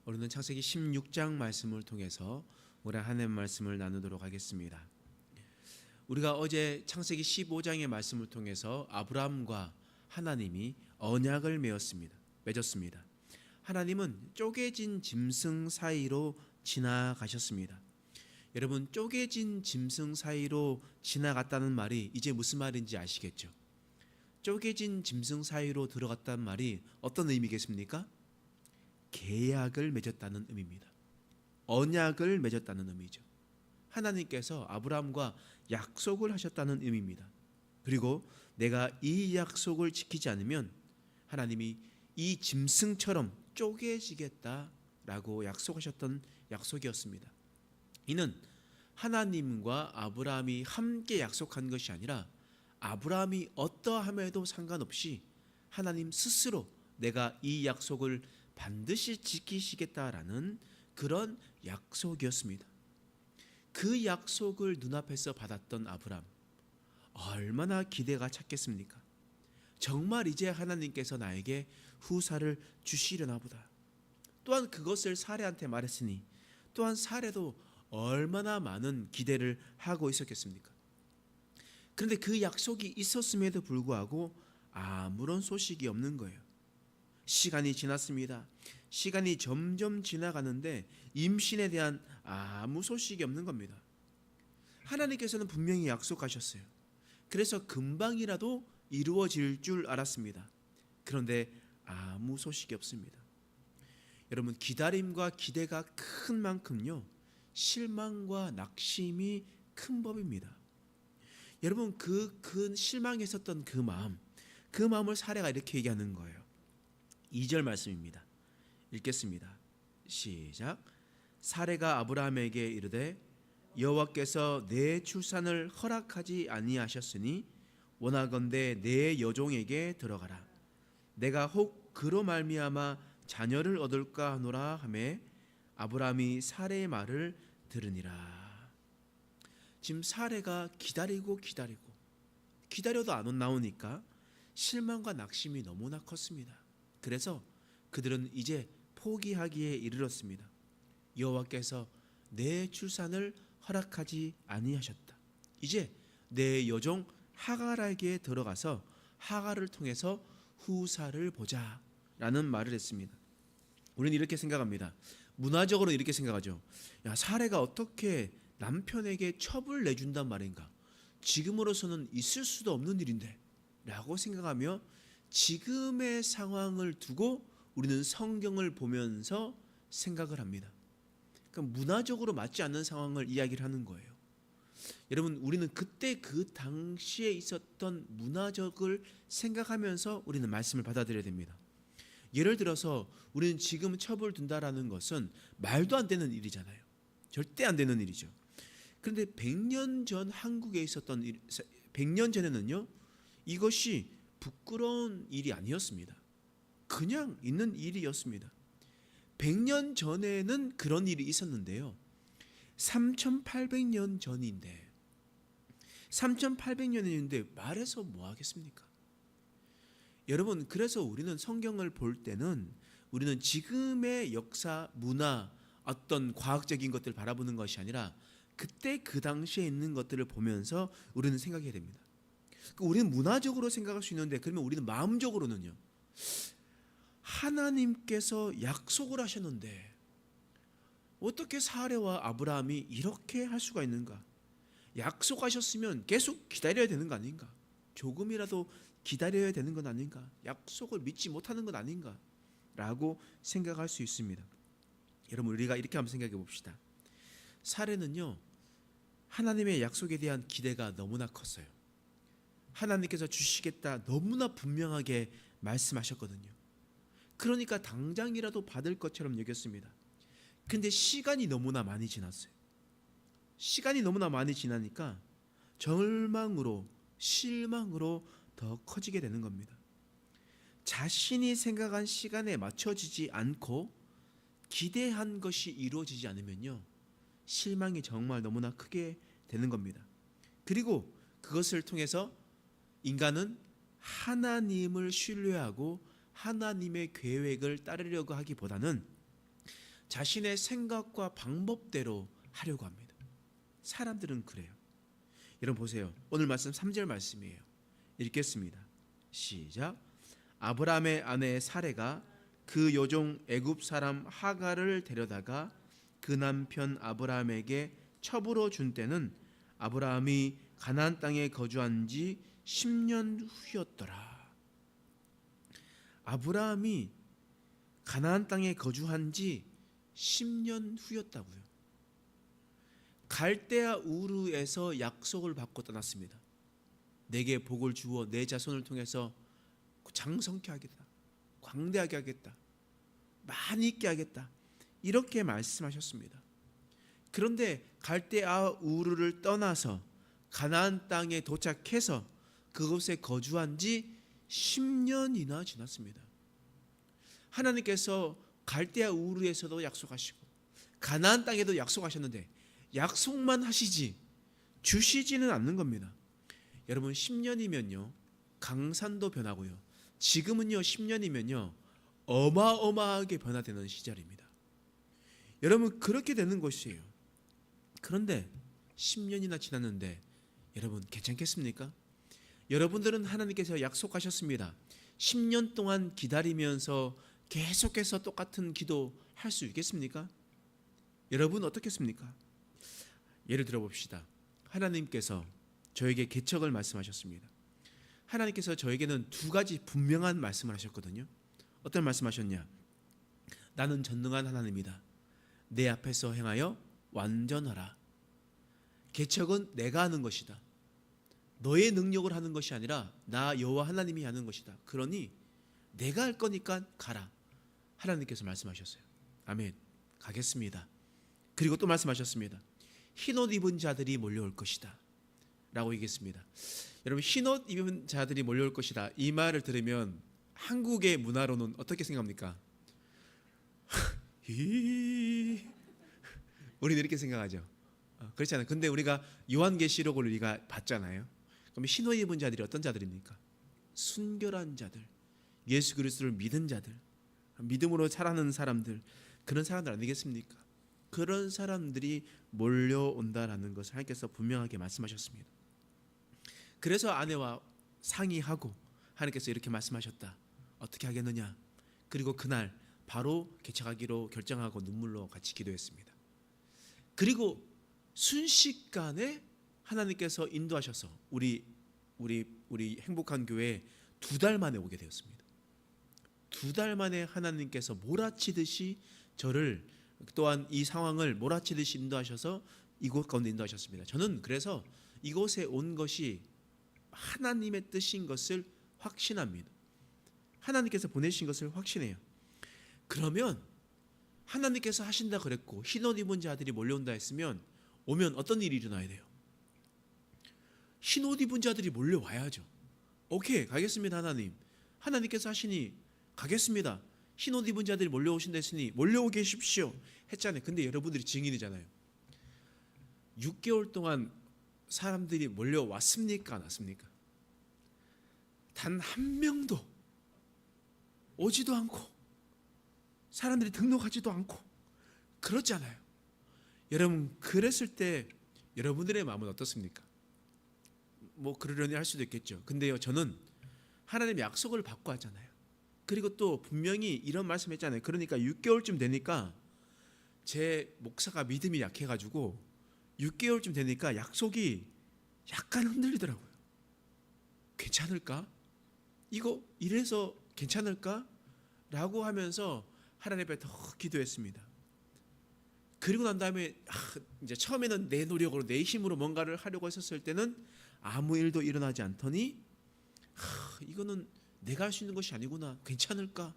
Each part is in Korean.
오늘은 창세기 16장 말씀을 통해서 오늘 하나님의 말씀을 나누도록 하겠습니다. 우리가 어제 창세기 15장의 말씀을 통해서 아브라함과 하나님이 언약을 맺었습니다. 하나님은 쪼개진 짐승 사이로 지나가셨습니다. 여러분, 쪼개진 짐승 사이로 지나갔다는 말이 이제 무슨 말인지 아시겠죠? 쪼개진 짐승 사이로 들어갔다는 말이 어떤 의미겠습니까? 계약을 맺었다는 의미입니다. 언약을 맺었다는 의미죠. 하나님께서 아브라함과 약속을 하셨다는 의미입니다. 그리고 내가 이 약속을 지키지 않으면 하나님이 이 짐승처럼 쪼개지겠다라고 약속하셨던 약속이었습니다. 이는 하나님과 아브라함이 함께 약속한 것이 아니라 아브라함이 어떠함에도 상관없이 하나님 스스로 내가 이 약속을 반드시 지키시겠다라는 그런 약속이었습니다. 그 약속을 눈앞에서 받았던 아브라함, 얼마나 기대가 찼겠습니까? 정말 이제 하나님께서 나에게 후사를 주시려나 보다. 또한 그것을 사레한테 말했으니 또한 사레도 얼마나 많은 기대를 하고 있었겠습니까? 그런데 그 약속이 있었음에도 불구하고 아무런 소식이 없는 거예요. 시간이 지났습니다. 시간이 점점 지나가는데 임신에 대한 아무 소식이 없는 겁니다. 하나님께서는 분명히 약속하셨어요. 그래서 금방이라도 이루어질 줄 알았습니다. 그런데 아무 소식이 없습니다. 여러분, 기다림과 기대가 큰 만큼요, 실망과 낙심이 큰 법입니다. 여러분, 그 실망했었던 그 마음을 사레가 이렇게 얘기하는 거예요. 2절 말씀입니다. 읽겠습니다. 시작. 사레가 아브라함에게 이르되 여호와께서 내 출산을 허락하지 아니하셨으니 원하건대 내 여종에게 들어가라. 내가 혹 그로 말미암아 자녀를 얻을까 하노라 하매 아브라함이 사레의 말을 들으니라. 지금 사레가 기다려도 안 나오니까 실망과 낙심이 너무나 컸습니다. 그래서 그들은 이제 포기하기에 이르렀습니다. 여호와께서 내 출산을 허락하지 아니하셨다. 이제 내 여종 하갈에게 들어가서 하갈을 통해서 후사를 보자라는 말을 했습니다. 우리는 이렇게 생각합니다. 문화적으로 이렇게 생각하죠. 야, 사레가 어떻게 남편에게 첩을 내준단 말인가? 지금으로서는 있을 수도 없는 일인데 라고 생각하며 지금의 상황을 두고 우리는 성경을 보면서 생각을 합니다. 그러니까 문화적으로 맞지 않는 상황을 이야기를 하는 거예요. 여러분, 우리는 그때 그 당시에 있었던 문화적을 생각하면서 우리는 말씀을 받아들여야 됩니다. 예를 들어서 우리는 지금 첩을 둔다라는 것은 말도 안 되는 일이잖아요. 절대 안 되는 일이죠. 그런데 100년 전 한국에 있었던 100년 전에는요, 이것이 부끄러운 일이 아니었습니다. 그냥 있는 일이었습니다. 100년 전에는 그런 일이 있었는데요. 3800년 전인데 3800년인데 말해서 뭐 하겠습니까? 여러분, 그래서 우리는 성경을 볼 때는 우리는 지금의 역사, 문화, 어떤 과학적인 것들을 바라보는 것이 아니라 그때 그 당시에 있는 것들을 보면서 우리는 생각해야 됩니다. 우리는 문화적으로 생각할 수 있는데 그러면 우리는 마음적으로는요, 하나님께서 약속을 하셨는데 어떻게 사레와 아브라함이 이렇게 할 수가 있는가? 약속하셨으면 계속 기다려야 되는 거 아닌가? 조금이라도 기다려야 되는 건 아닌가? 약속을 믿지 못하는 건 아닌가? 라고 생각할 수 있습니다. 여러분, 우리가 이렇게 한번 생각해 봅시다. 사레는요, 하나님의 약속에 대한 기대가 너무나 컸어요. 하나님께서 주시겠다 너무나 분명하게 말씀하셨거든요. 그러니까 당장이라도 받을 것처럼 여겼습니다. 근데 시간이 너무나 많이 지났어요. 시간이 너무나 많이 지나니까 절망으로, 실망으로 더 커지게 되는 겁니다. 자신이 생각한 시간에 맞춰지지 않고 기대한 것이 이루어지지 않으면요, 실망이 정말 너무나 크게 되는 겁니다. 그리고 그것을 통해서 인간은 하나님을 신뢰하고 하나님의 계획을 따르려고 하기보다는 자신의 생각과 방법대로 하려고 합니다. 사람들은 그래요. 여러분 보세요. 오늘 말씀 3절 말씀이에요. 읽겠습니다. 시작. 아브라함의 아내 사레가 그 여종 애굽 사람 하갈을 데려다가 그 남편 아브라함에게 첩으로 준 때는 아브라함이 가나안 땅에 거주한 지 10년 후였더라. 아브라함이 가나안 땅에 거주한 지 10년 후였다고요. 갈대아 우르에서 약속을 받고 떠났습니다. 내게 복을 주어 내 자손을 통해서 장성케 하겠다, 광대하게 하겠다, 많이 있게 하겠다, 이렇게 말씀하셨습니다. 그런데 갈대아 우르를 떠나서 가나안 땅에 도착해서 그곳에 거주한 지 10년이나 지났습니다. 하나님께서 갈대아 우르에서도 약속하시고 가나안 땅에도 약속하셨는데 약속만 하시지 주시지는 않는 겁니다. 여러분 10년이면요 강산도 변하고요, 지금은요 10년이면요 어마어마하게 변화되는 시절입니다. 여러분 그렇게 되는 것이에요. 그런데 10년이나 지났는데 여러분 괜찮겠습니까? 여러분들은 하나님께서 약속하셨습니다. 10년 동안 기다리면서 계속해서 똑같은 기도 할 수 있겠습니까? 여러분 어떻겠습니까? 예를 들어 봅시다. 하나님께서 저에게 개척을 말씀하셨습니다. 하나님께서 저에게는 두 가지 분명한 말씀을 하셨거든요. 어떤 말씀하셨냐? 나는 전능한 하나님이다. 내 앞에서 행하여 완전하라. 개척은 내가 하는 것이다. 너의 능력을 하는 것이 아니라 나 여호와 하나님이 하는 것이다. 그러니 내가 할 거니까 가라. 하나님께서 말씀하셨어요. 아멘. 가겠습니다. 그리고 또 말씀하셨습니다. 흰옷 입은 자들이 몰려올 것이다 라고 얘기했습니다. 여러분 흰옷 입은 자들이 몰려올 것이다, 이 말을 들으면 한국의 문화로는 어떻게 생각합니까? 우리는 이렇게 생각하죠. 그렇지 않아요? 근데 우리가 요한계시록을 우리가 봤잖아요. 그럼 흰옷 입은 자들이 어떤 자들입니까? 순결한 자들, 예수 그리스도를 믿은 자들, 믿음으로 살아가는 사람들, 그런 사람들 아니겠습니까? 그런 사람들이 몰려온다라는 것을 하나님께서 분명하게 말씀하셨습니다. 그래서 아내와 상의하고 하나님께서 이렇게 말씀하셨다. 어떻게 하겠느냐? 그리고 그날 바로 개척하기로 결정하고 눈물로 같이 기도했습니다. 그리고 순식간에 하나님께서 인도하셔서 우리 행복한 교회에 2달 만에 오게 되었습니다. 2달 만에 하나님께서 몰아치듯이 저를, 또한 이 상황을 몰아치듯이 인도하셔서 이곳 가운데 인도하셨습니다. 저는 그래서 이곳에 온 것이 하나님의 뜻인 것을 확신합니다. 하나님께서 보내신 것을 확신해요. 그러면 하나님께서 하신다 그랬고 흰옷 입은 자들이 몰려온다 했으면 오면 어떤 일이 일어나야 돼요? 흰옷 입은 자들이 몰려와야죠. 오케이, 가겠습니다. 하나님께서 하시니 가겠습니다. 흰옷 입은 자들이 몰려오신다 했으니 몰려오게 하십시오 했잖아요. 근데 여러분들이 증인이잖아요. 6개월 동안 사람들이 몰려왔습니까? 안 왔습니까? 단 한 명도 오지도 않고 사람들이 등록하지도 않고 그렇잖아요. 여러분 그랬을 때 여러분들의 마음은 어떻습니까? 뭐 그러려니 할 수도 있겠죠. 근데요, 저는 하나님의 약속을 받고 하잖아요. 그리고 또 분명히 이런 말씀했잖아요. 그러니까 6개월쯤 되니까 제 목사가 믿음이 약해가지고 6개월쯤 되니까 약속이 약간 흔들리더라고요. 괜찮을까? 이거 이래서 괜찮을까? 라고 하면서 하나님 앞에 더 기도했습니다. 그리고 난 다음에 이제 처음에는 내 노력으로 내 힘으로 뭔가를 하려고 했었을 때는 아무 일도 일어나지 않더니 이거는 내가 할 수 있는 것이 아니구나, 괜찮을까?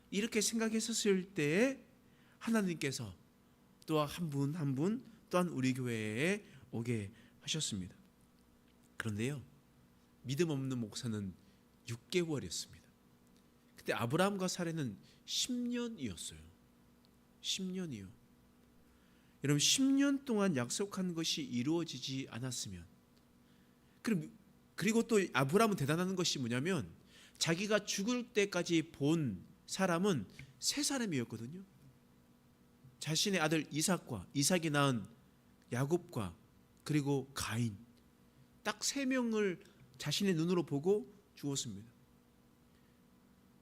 이렇게 생각했었을 때에 하나님께서 또 한 분 한 분 또한 우리 교회에 오게 하셨습니다. 그런데요, 믿음 없는 목사는 6개월이었습니다. 그때 아브라함과 사례는 10년이었어요. 10년이요. 여러분 10년 동안 약속한 것이 이루어지지 않았으면, 그리고 또 아브라함은 대단한 것이 뭐냐면 자기가 죽을 때까지 본 사람은 3사람이었거든요. 자신의 아들 이삭이 낳은 야곱과 그리고 가인, 딱 3명을 자신의 눈으로 보고 죽었습니다.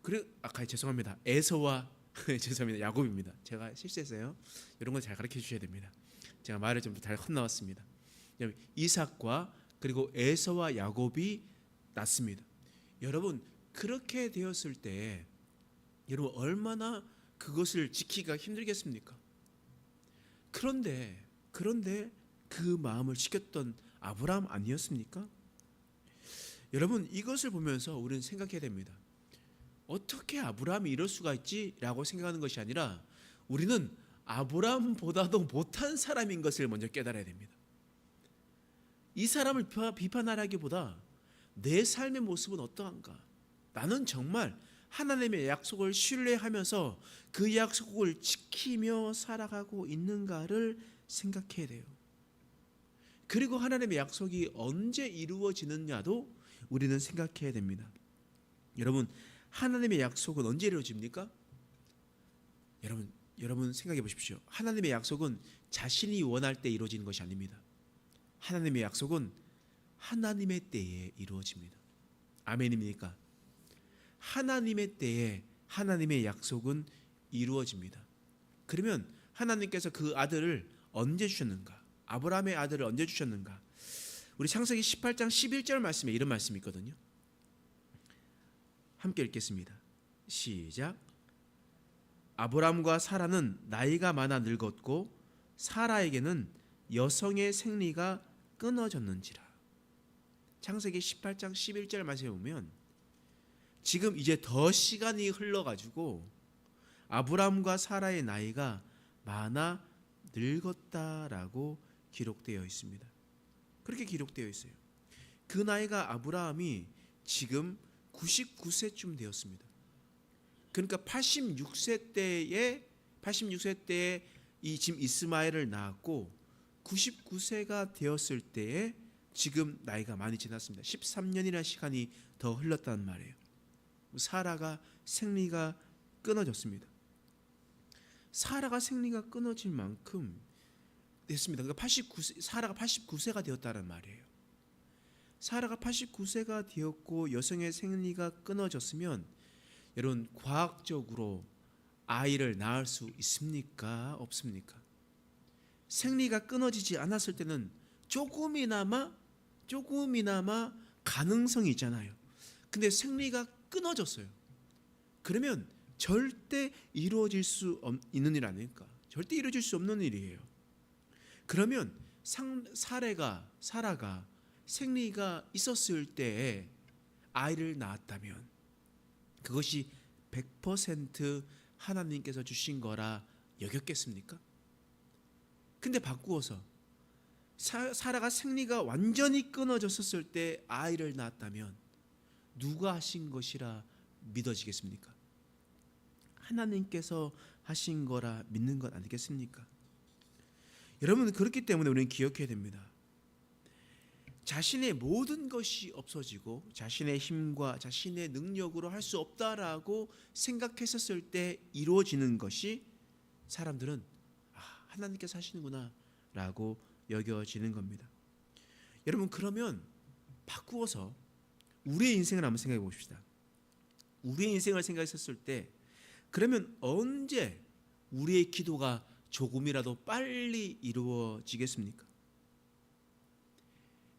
그리고 죄송합니다. 에서와 죄송합니다. 야곱입니다. 제가 실수했어요. 이런 거 잘 가르쳐 주셔야 됩니다. 제가 말을 좀 잘 헛나왔습니다. 이삭과 그리고 에서와 야곱이 낳습니다. 여러분, 그렇게 되었을 때 여러분 얼마나 그것을 지키기가 힘들겠습니까? 그런데 그 마음을 지켰던 아브라함 아니었습니까? 여러분, 이것을 보면서 우리는 생각해야 됩니다. 어떻게 아브라함이 이럴 수가 있지라고 생각하는 것이 아니라 우리는 아브라함보다도 못한 사람인 것을 먼저 깨달아야 됩니다. 이 사람을 비판하라기보다 내 삶의 모습은 어떠한가? 나는 정말 하나님의 약속을 신뢰하면서 그 약속을 지키며 살아가고 있는가를 생각해야 돼요. 그리고 하나님의 약속이 언제 이루어지느냐도 우리는 생각해야 됩니다. 여러분, 하나님의 약속은 언제 이루어집니까? 여러분 생각해 보십시오. 하나님의 약속은 자신이 원할 때 이루어지는 것이 아닙니다. 하나님의 약속은 하나님의 때에 이루어집니다. 아멘입니까? 하나님의 때에 하나님의 약속은 이루어집니다. 그러면 하나님께서 그 아들을 언제 주셨는가? 아브라함의 아들을 언제 주셨는가? 우리 창세기 18장 11절 말씀에 이런 말씀이 있거든요. 함께 읽겠습니다. 시작. 아브라함과 사라는 나이가 많아 늙었고 사라에게는 여성의 생리가 끊어졌는지라. 창세기 18장 11절 말씀에 보면 지금 이제 더 시간이 흘러가지고 아브라함과 사라의 나이가 많아 늙었다라고 기록되어 있습니다. 그렇게 기록되어 있어요. 그 나이가 아브라함이 지금 99세쯤 되었습니다. 그러니까 86세 때에 이 지금 이스마엘을 낳았고 99세가 되었을 때에 지금 나이가 많이 지났습니다. 13년이라는 시간이 더 흘렀다는 말이에요. 사라가 생리가 끊어졌습니다. 사라가 생리가 끊어질 만큼 됐습니다. 그러니까 사라가 89세가 되었다는 말이에요. 사라가 89세가 되었고 여성의 생리가 끊어졌으면 여러분 과학적으로 아이를 낳을 수 있습니까? 없습니까? 생리가 끊어지지 않았을 때는 조금이나마 가능성이 있잖아요. 근데 생리가 끊어졌어요. 그러면 절대 이루어질 수 있는 일 아닙니까? 절대 이루어질 수 없는 일이에요. 그러면 사라가 생리가 있었을 때에 아이를 낳았다면 그것이 100% 하나님께서 주신 거라 여겼겠습니까? 근데 바꾸어서 사라가 생리가 완전히 끊어졌을 때 아이를 낳았다면 누가 하신 것이라 믿어지겠습니까? 하나님께서 하신 거라 믿는 것 아니겠습니까? 여러분, 그렇기 때문에 우리는 기억해야 됩니다. 자신의 모든 것이 없어지고 자신의 힘과 자신의 능력으로 할 수 없다라고 생각했었을 때 이루어지는 것이 사람들은 하나님께서 하시는구나 라고 여겨지는 겁니다. 여러분, 그러면 바꾸어서 우리의 인생을 한번 생각해 봅시다. 우리의 인생을 생각했었을 때 그러면 언제 우리의 기도가 조금이라도 빨리 이루어지겠습니까?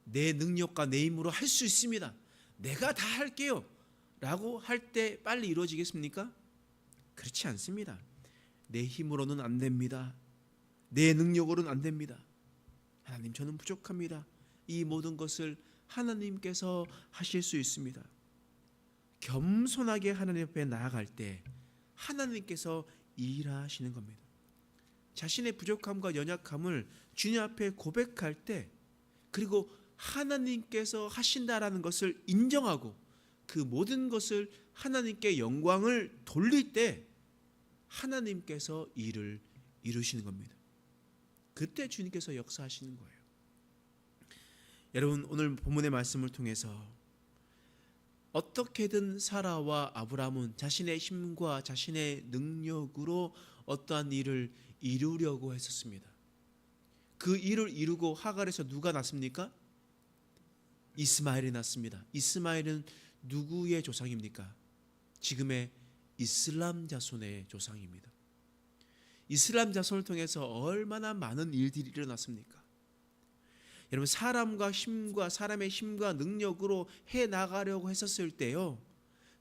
내 능력과 내 힘으로 할 수 있습니다. 내가 다 할게요 라고 할 때 빨리 이루어지겠습니까? 그렇지 않습니다. 내 힘으로는 안 됩니다. 내 능력으로는 안 됩니다. 하나님, 저는 부족합니다. 이 모든 것을 하나님께서 하실 수 있습니다. 겸손하게 하나님 앞에 나아갈 때 하나님께서 일하시는 겁니다. 자신의 부족함과 연약함을 주님 앞에 고백할 때 그리고 하나님께서 하신다라는 것을 인정하고 그 모든 것을 하나님께 영광을 돌릴 때 하나님께서 일을 이루시는 겁니다. 그때 주님께서 역사하시는 거예요. 여러분, 오늘 본문의 말씀을 통해서 어떻게든 사라와 아브라함은 자신의 힘과 자신의 능력으로 어떠한 일을 이루려고 했었습니다. 그 일을 이루고 하갈에서 누가 났습니까? 이스마엘이 났습니다. 이스마엘은 누구의 조상입니까? 지금의 이슬람 자손의 조상입니다. 이슬람 자손을 통해서 얼마나 많은 일들이 일어났습니까? 여러분, 사람의 힘과 능력으로 해 나가려고 했었을 때요,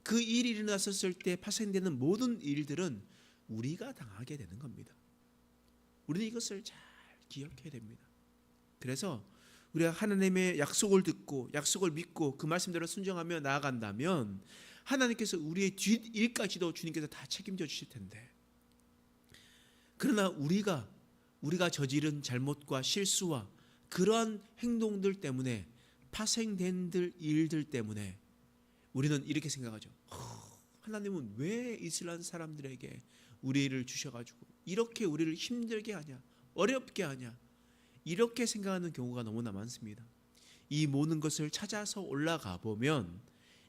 그 일이 일어났었을 때 파생되는 모든 일들은 우리가 당하게 되는 겁니다. 우리는 이것을 잘 기억해야 됩니다. 그래서 우리가 하나님의 약속을 듣고 약속을 믿고 그 말씀대로 순종하며 나아간다면 하나님께서 우리의 뒷일까지도 주님께서 다 책임져 주실 텐데, 그러나 우리가 저지른 잘못과 실수와 그러한 행동들 때문에 파생된 일들 때문에 우리는 이렇게 생각하죠. 하나님은 왜 이스라엘 사람들에게 우리를 주셔가지고 이렇게 우리를 힘들게 하냐, 어렵게 하냐, 이렇게 생각하는 경우가 너무나 많습니다. 이 모든 것을 찾아서 올라가 보면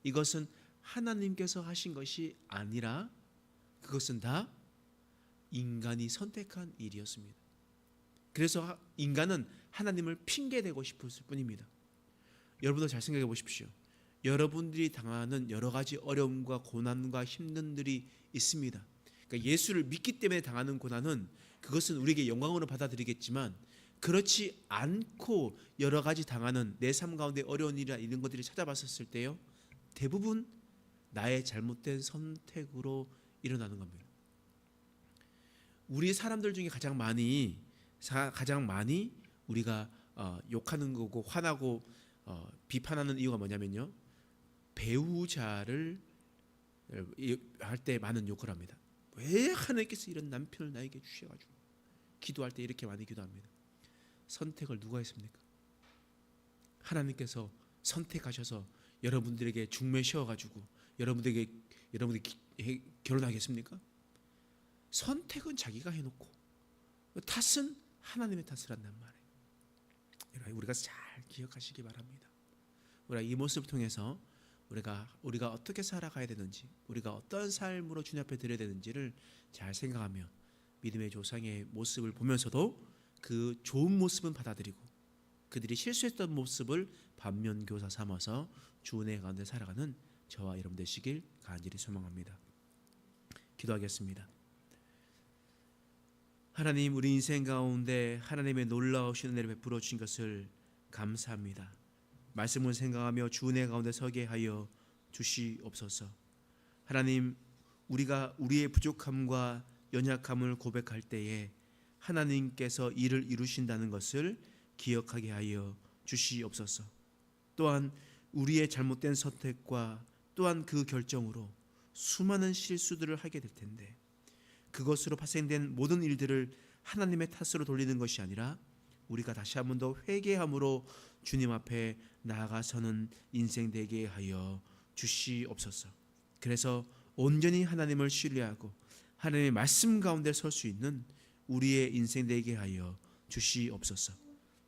이것은 하나님께서 하신 것이 아니라 그것은 다 인간이 선택한 일이었습니다. 그래서 인간은 하나님을 핑계대고 싶었을 뿐입니다. 여러분도 잘 생각해 보십시오. 여러분들이 당하는 여러 가지 어려움과 고난과 힘든들이 있습니다. 그러니까 예수를 믿기 때문에 당하는 고난은 그것은 우리에게 영광으로 받아들이겠지만, 그렇지 않고 여러 가지 당하는 내 삶 가운데 어려운 일이나 이런 것들이 찾아봤었을 때요, 대부분 나의 잘못된 선택으로 일어나는 겁니다. 우리 사람들 중에 가장 많이 우리가 욕하는 거고 화나고 비판하는 이유가 뭐냐면요, 배우자를 할 때 많은 욕을 합니다. 왜 하나님께서 이런 남편을 나에게 주셔가지고, 기도할 때 이렇게 많이 기도합니다. 선택을 누가 했습니까? 하나님께서 선택하셔서 여러분들에게 중매셔가지고 여러분들이 결혼하겠습니까? 선택은 자기가 해놓고 탓은 하나님의 탓을 한단 말이에요. 우리가 잘 기억하시기 바랍니다. 우리가 이 모습을 통해서 우리가 어떻게 살아가야 되는지, 우리가 어떤 삶으로 주님 앞에 드려야 되는지를 잘 생각하며 믿음의 조상의 모습을 보면서도 그 좋은 모습은 받아들이고 그들이 실수했던 모습을 반면교사 삼아서 주 은혜 가운데 살아가는 저와 여러분 되시길 간절히 소망합니다. 기도하겠습니다. 하나님, 우리 인생 가운데 하나님의 놀라우신 은혜를 베풀어 주신 것을 감사합니다. 말씀을 생각하며 주 은혜 가운데 서게 하여 주시옵소서. 하나님, 우리가 우리의 부족함과 연약함을 고백할 때에 하나님께서 일을 이루신다는 것을 기억하게 하여 주시옵소서. 또한 우리의 잘못된 선택과 또한 그 결정으로 수많은 실수들을 하게 될 텐데, 그것으로 파생된 모든 일들을 하나님의 탓으로 돌리는 것이 아니라 우리가 다시 한 번 더 회개함으로 주님 앞에 나아가서는 인생 되게 하여 주시옵소서. 그래서 온전히 하나님을 신뢰하고 하나님의 말씀 가운데 설 수 있는 우리의 인생 되게 하여 주시옵소서.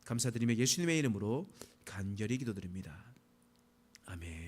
감사드리며 예수님의 이름으로 간절히 기도드립니다. 아멘.